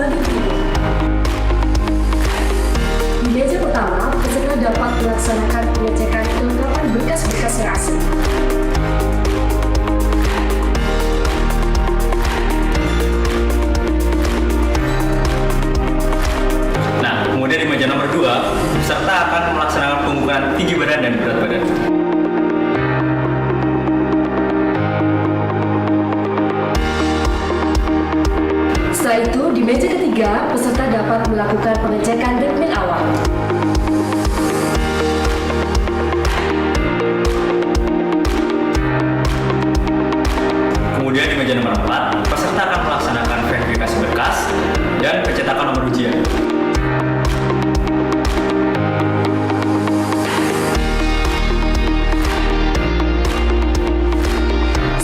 dibagi tiga. Di meja pertama, peserta dapat melaksanakan pengecekan kelengkapan berkas-berkas yang asli. Kemudian di meja nomor 2, peserta akan melaksanakan pengukuran tinggi badan dan berat badan. Setelah itu, di meja ketiga, peserta dapat melakukan pengecekan dikmin awal. Kemudian di meja nomor 4, peserta akan melaksanakan verifikasi berkas dan pencetakan nomor ujian.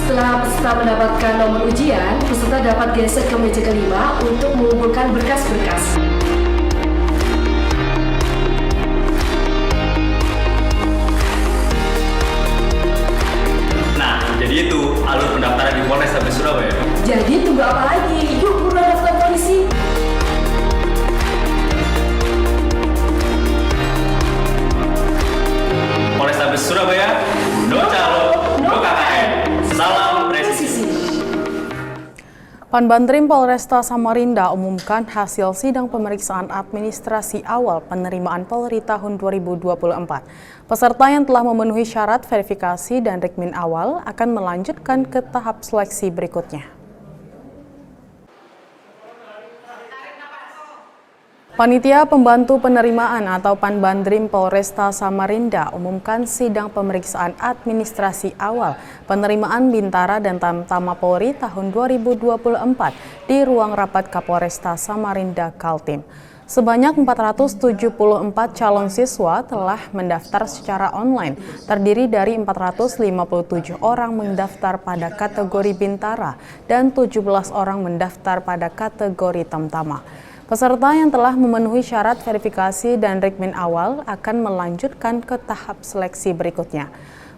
Setelah peserta mendapatkan nomor ujian, peserta dapat geser ke meja kelima untuk mengumpulkan berkas-berkas. Nah, jadi itu alur pendaftaran di Polrestabes Surabaya. Jadi tunggu apa lagi? Yuk buruan daftar polisi. Polrestabes Surabaya, no calo, no KKN. Salam presisi. Panbandrim Polresta Samarinda umumkan hasil sidang pemeriksaan administrasi awal penerimaan Polri tahun 2024. Peserta yang telah memenuhi syarat verifikasi dan rikmin awal akan melanjutkan ke tahap seleksi berikutnya. Panitia Pembantu Penerimaan atau Panbandrim Polresta Samarinda umumkan sidang pemeriksaan administrasi awal penerimaan Bintara dan Tamtama Polri tahun 2024 di ruang rapat Kapolresta Samarinda Kaltim. Sebanyak 474 calon siswa telah mendaftar secara online, terdiri dari 457 orang mendaftar pada kategori Bintara dan 17 orang mendaftar pada kategori Tamtama. Peserta yang telah memenuhi syarat verifikasi dan rikmin awal akan melanjutkan ke tahap seleksi berikutnya.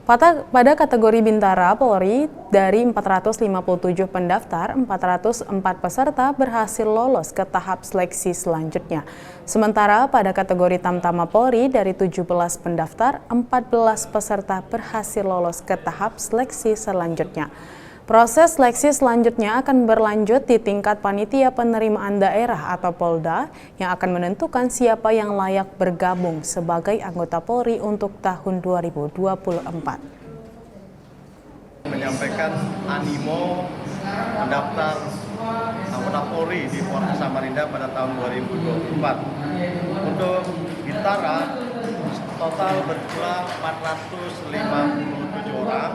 Pada kategori Bintara Polri, dari 457 pendaftar, 404 peserta berhasil lolos ke tahap seleksi selanjutnya. Sementara pada kategori Tamtama Polri, dari 17 pendaftar, 14 peserta berhasil lolos ke tahap seleksi selanjutnya. Proses seleksi selanjutnya akan berlanjut di tingkat Panitia Penerimaan Daerah atau Polda yang akan menentukan siapa yang layak bergabung sebagai anggota Polri untuk tahun 2024. Menyampaikan animo mendaftar anggota Polri di Polres Samarinda pada tahun 2024. Untuk Bintara total berjumlah 457 orang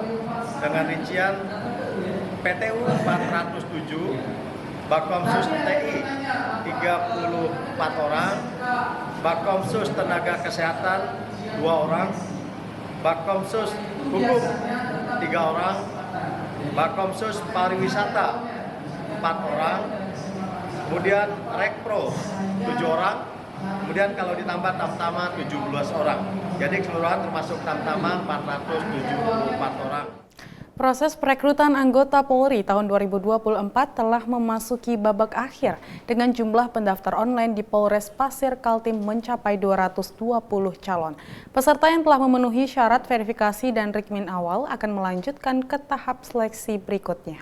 dengan rincian PTU 407, Bakomsus TI 34 orang, Bakomsus Tenaga Kesehatan 2 orang, Bakomsus Hukum 3 orang, Bakomsus Pariwisata 4 orang, kemudian Rekpro 7 orang, kemudian kalau ditambah Tamtama 17 orang. Jadi keseluruhan termasuk Tamtama 474 orang. Proses perekrutan anggota Polri tahun 2024 telah memasuki babak akhir dengan jumlah pendaftar online di Polres Pasir Kaltim mencapai 220 calon. Peserta yang telah memenuhi syarat verifikasi dan rikmin awal akan melanjutkan ke tahap seleksi berikutnya.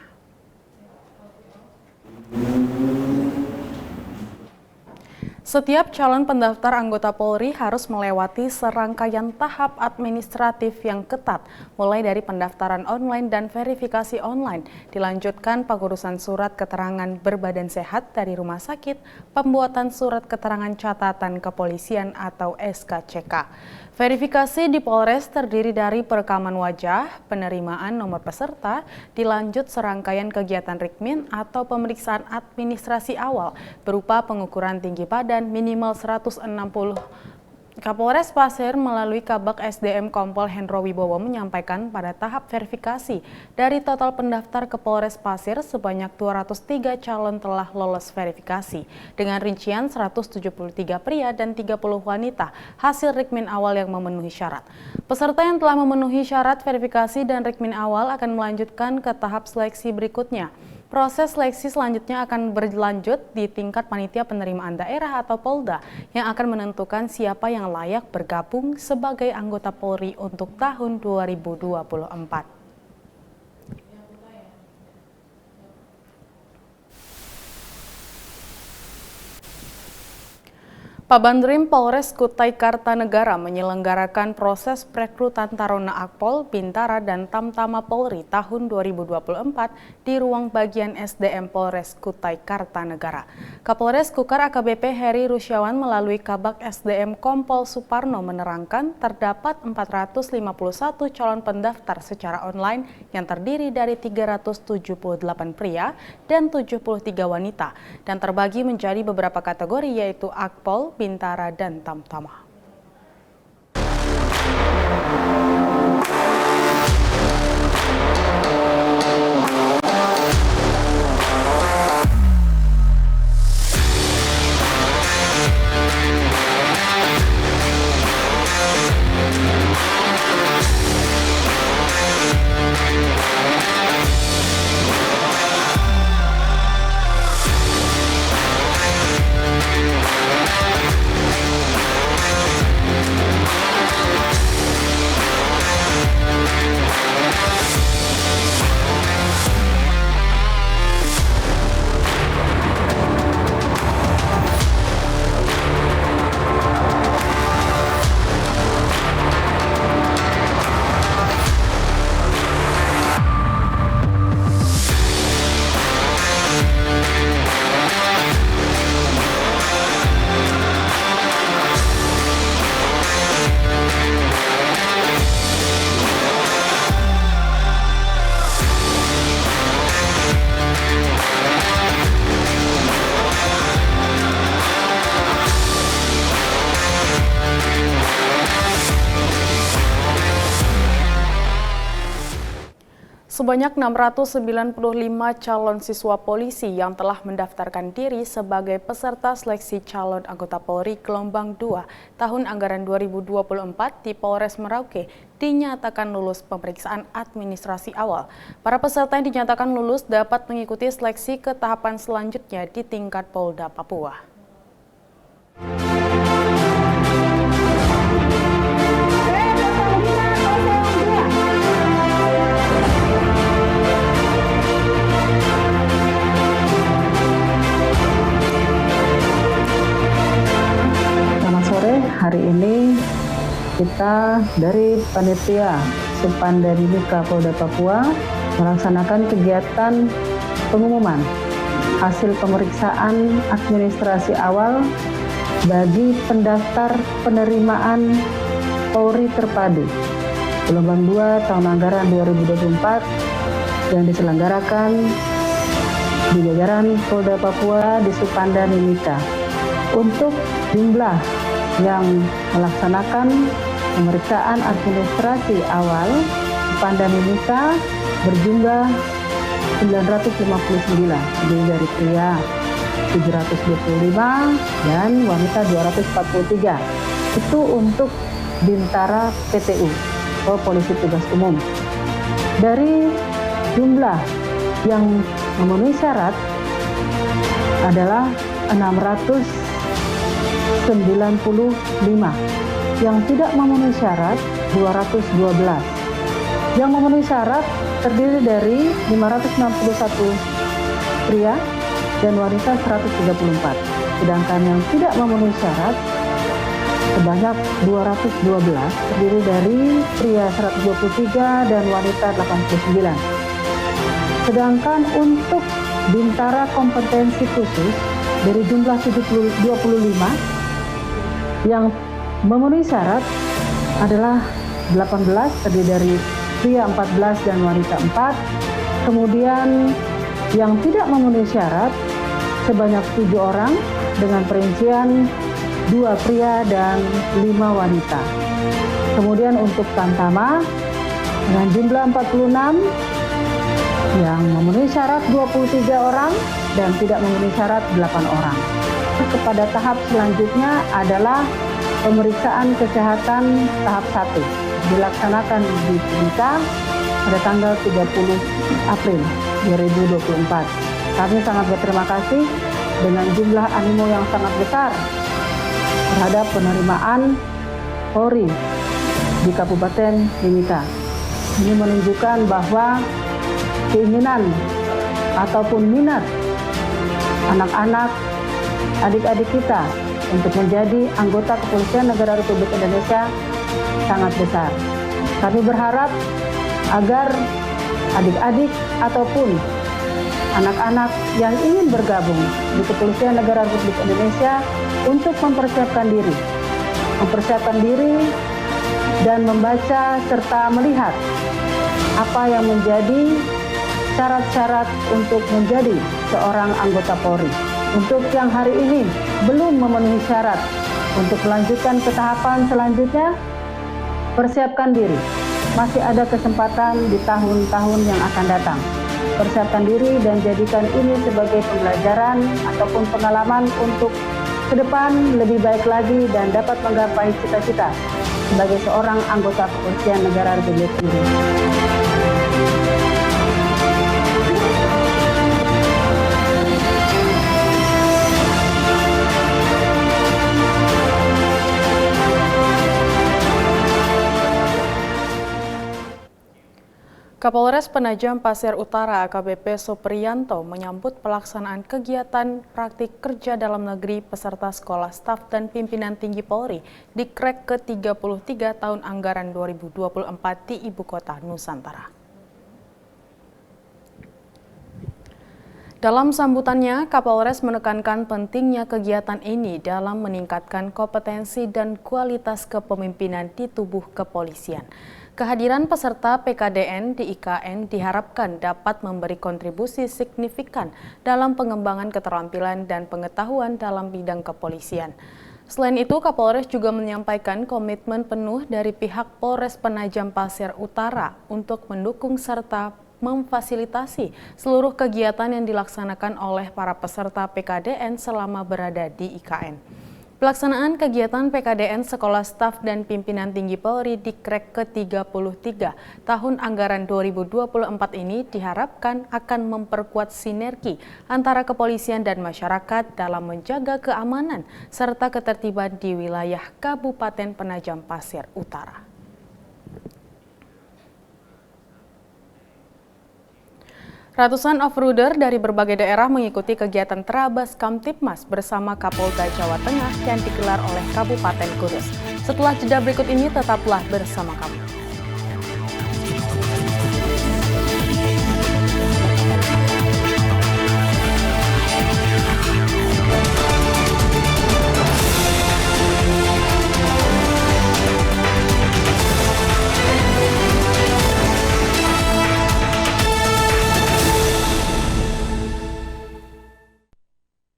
Setiap calon pendaftar anggota Polri harus melewati serangkaian tahap administratif yang ketat, mulai dari pendaftaran online dan verifikasi online, dilanjutkan pengurusan surat keterangan berbadan sehat dari rumah sakit, pembuatan surat keterangan catatan kepolisian atau SKCK. Verifikasi di Polres terdiri dari perekaman wajah, penerimaan nomor peserta, dilanjut serangkaian kegiatan rikmin atau pemeriksaan administrasi awal berupa pengukuran tinggi badan minimal 160. Kapolres Pasir melalui Kabak SDM Kompol Hendro Wibowo menyampaikan pada tahap verifikasi dari total pendaftar ke Polres Pasir sebanyak 203 calon telah lolos verifikasi dengan rincian 173 pria dan 30 wanita hasil rikmin awal yang memenuhi syarat. Peserta yang telah memenuhi syarat verifikasi dan rikmin awal akan melanjutkan ke tahap seleksi berikutnya. Proses seleksi selanjutnya akan berlanjut di tingkat panitia penerimaan daerah atau Polda yang akan menentukan siapa yang layak bergabung sebagai anggota Polri untuk tahun 2024. Pabandrim Polres Kutai Kartanegara menyelenggarakan proses perekrutan Taruna Akpol, Bintara, dan Tamtama Polri tahun 2024 di ruang bagian SDM Polres Kutai Kartanegara. Kapolres Kukar AKBP Heri Rusyawan melalui Kabak SDM Kompol Suparno menerangkan terdapat 451 calon pendaftar secara online yang terdiri dari 378 pria dan 73 wanita dan terbagi menjadi beberapa kategori yaitu Akpol, Bintara, dan Tamtama. Sebanyak 695 calon siswa polisi yang telah mendaftarkan diri sebagai peserta seleksi calon anggota Polri gelombang 2 tahun anggaran 2024 di Polres Merauke dinyatakan lulus pemeriksaan administrasi awal. Para peserta yang dinyatakan lulus dapat mengikuti seleksi ke tahapan selanjutnya di tingkat Polda Papua. Hari ini kita dari Panitia Subpandadimika Polda Papua melaksanakan kegiatan pengumuman hasil pemeriksaan administrasi awal bagi pendaftar penerimaan Polri Terpadu gelombang 2 tahun anggaran 2024 yang diselenggarakan di jajaran Polda Papua di Supanda Mimika. Untuk jumlah yang melaksanakan pemeriksaan administrasi awal Supanda Mimika berjumlah 959, terdiri dari pria 725 dan wanita 243. Itu untuk Bintara PTU atau Polisi Tugas Umum. Dari jumlah yang memenuhi syarat adalah 695, yang tidak memenuhi syarat 212. Yang memenuhi syarat terdiri dari 561 pria dan wanita 134. Sedangkan yang tidak memenuhi syarat sebanyak 212, terdiri dari pria 123 dan wanita 89. Sedangkan untuk Bintara kompetensi khusus dari jumlah 25 yang memenuhi syarat adalah 18, terdiri dari pria 14 dan wanita 4. Kemudian yang tidak memenuhi syarat sebanyak 7 orang dengan perincian 2 pria dan 5 wanita. Kemudian untuk Tamtama dengan jumlah 46 yang memenuhi syarat 23 orang dan tidak memenuhi syarat 8 orang. Kepada tahap selanjutnya adalah pemeriksaan kesehatan tahap 1 dilaksanakan di Timika pada tanggal 30 April 2024. Kami sangat berterima kasih dengan jumlah animo yang sangat besar terhadap penerimaan Polri di Kabupaten Mimika. Ini menunjukkan bahwa keinginan ataupun minat anak-anak, adik-adik kita untuk menjadi anggota Kepolisian Negara Republik Indonesia sangat besar. Kami berharap agar adik-adik ataupun anak-anak yang ingin bergabung di Kepolisian Negara Republik Indonesia untuk mempersiapkan diri dan membaca serta melihat apa yang menjadi syarat-syarat untuk menjadi seorang anggota Polri. Untuk yang hari ini belum memenuhi syarat untuk melanjutkan ke tahapan selanjutnya, persiapkan diri. Masih ada kesempatan di tahun-tahun yang akan datang. Persiapkan diri dan jadikan ini sebagai pembelajaran ataupun pengalaman untuk ke depan lebih baik lagi dan dapat menggapai cita-cita sebagai seorang anggota Kepolisian Negara Republik Indonesia. Kapolres Penajam Pasir Utara AKBP Supriyanto menyambut pelaksanaan kegiatan praktik kerja dalam negeri peserta sekolah staf dan pimpinan tinggi Polri di KREK ke-33 tahun anggaran 2024 di Ibu Kota Nusantara. Dalam sambutannya, Kapolres menekankan pentingnya kegiatan ini dalam meningkatkan kompetensi dan kualitas kepemimpinan di tubuh kepolisian. Kehadiran peserta PKDN di IKN diharapkan dapat memberi kontribusi signifikan dalam pengembangan keterampilan dan pengetahuan dalam bidang kepolisian. Selain itu, Kapolres juga menyampaikan komitmen penuh dari pihak Polres Penajam Pasir Utara untuk mendukung serta memfasilitasi seluruh kegiatan yang dilaksanakan oleh para peserta PKDN selama berada di IKN. Pelaksanaan kegiatan PKDN Sekolah Staf dan Pimpinan Tinggi Polri di KREK ke-33 tahun anggaran 2024 ini diharapkan akan memperkuat sinergi antara kepolisian dan masyarakat dalam menjaga keamanan serta ketertiban di wilayah Kabupaten Penajam Pasir Utara. Ratusan off-roader dari berbagai daerah mengikuti kegiatan Terabas Kamtipmas bersama Kapolda Jawa Tengah yang digelar oleh Kabupaten Kudus. Setelah jeda berikut ini, tetaplah bersama kami.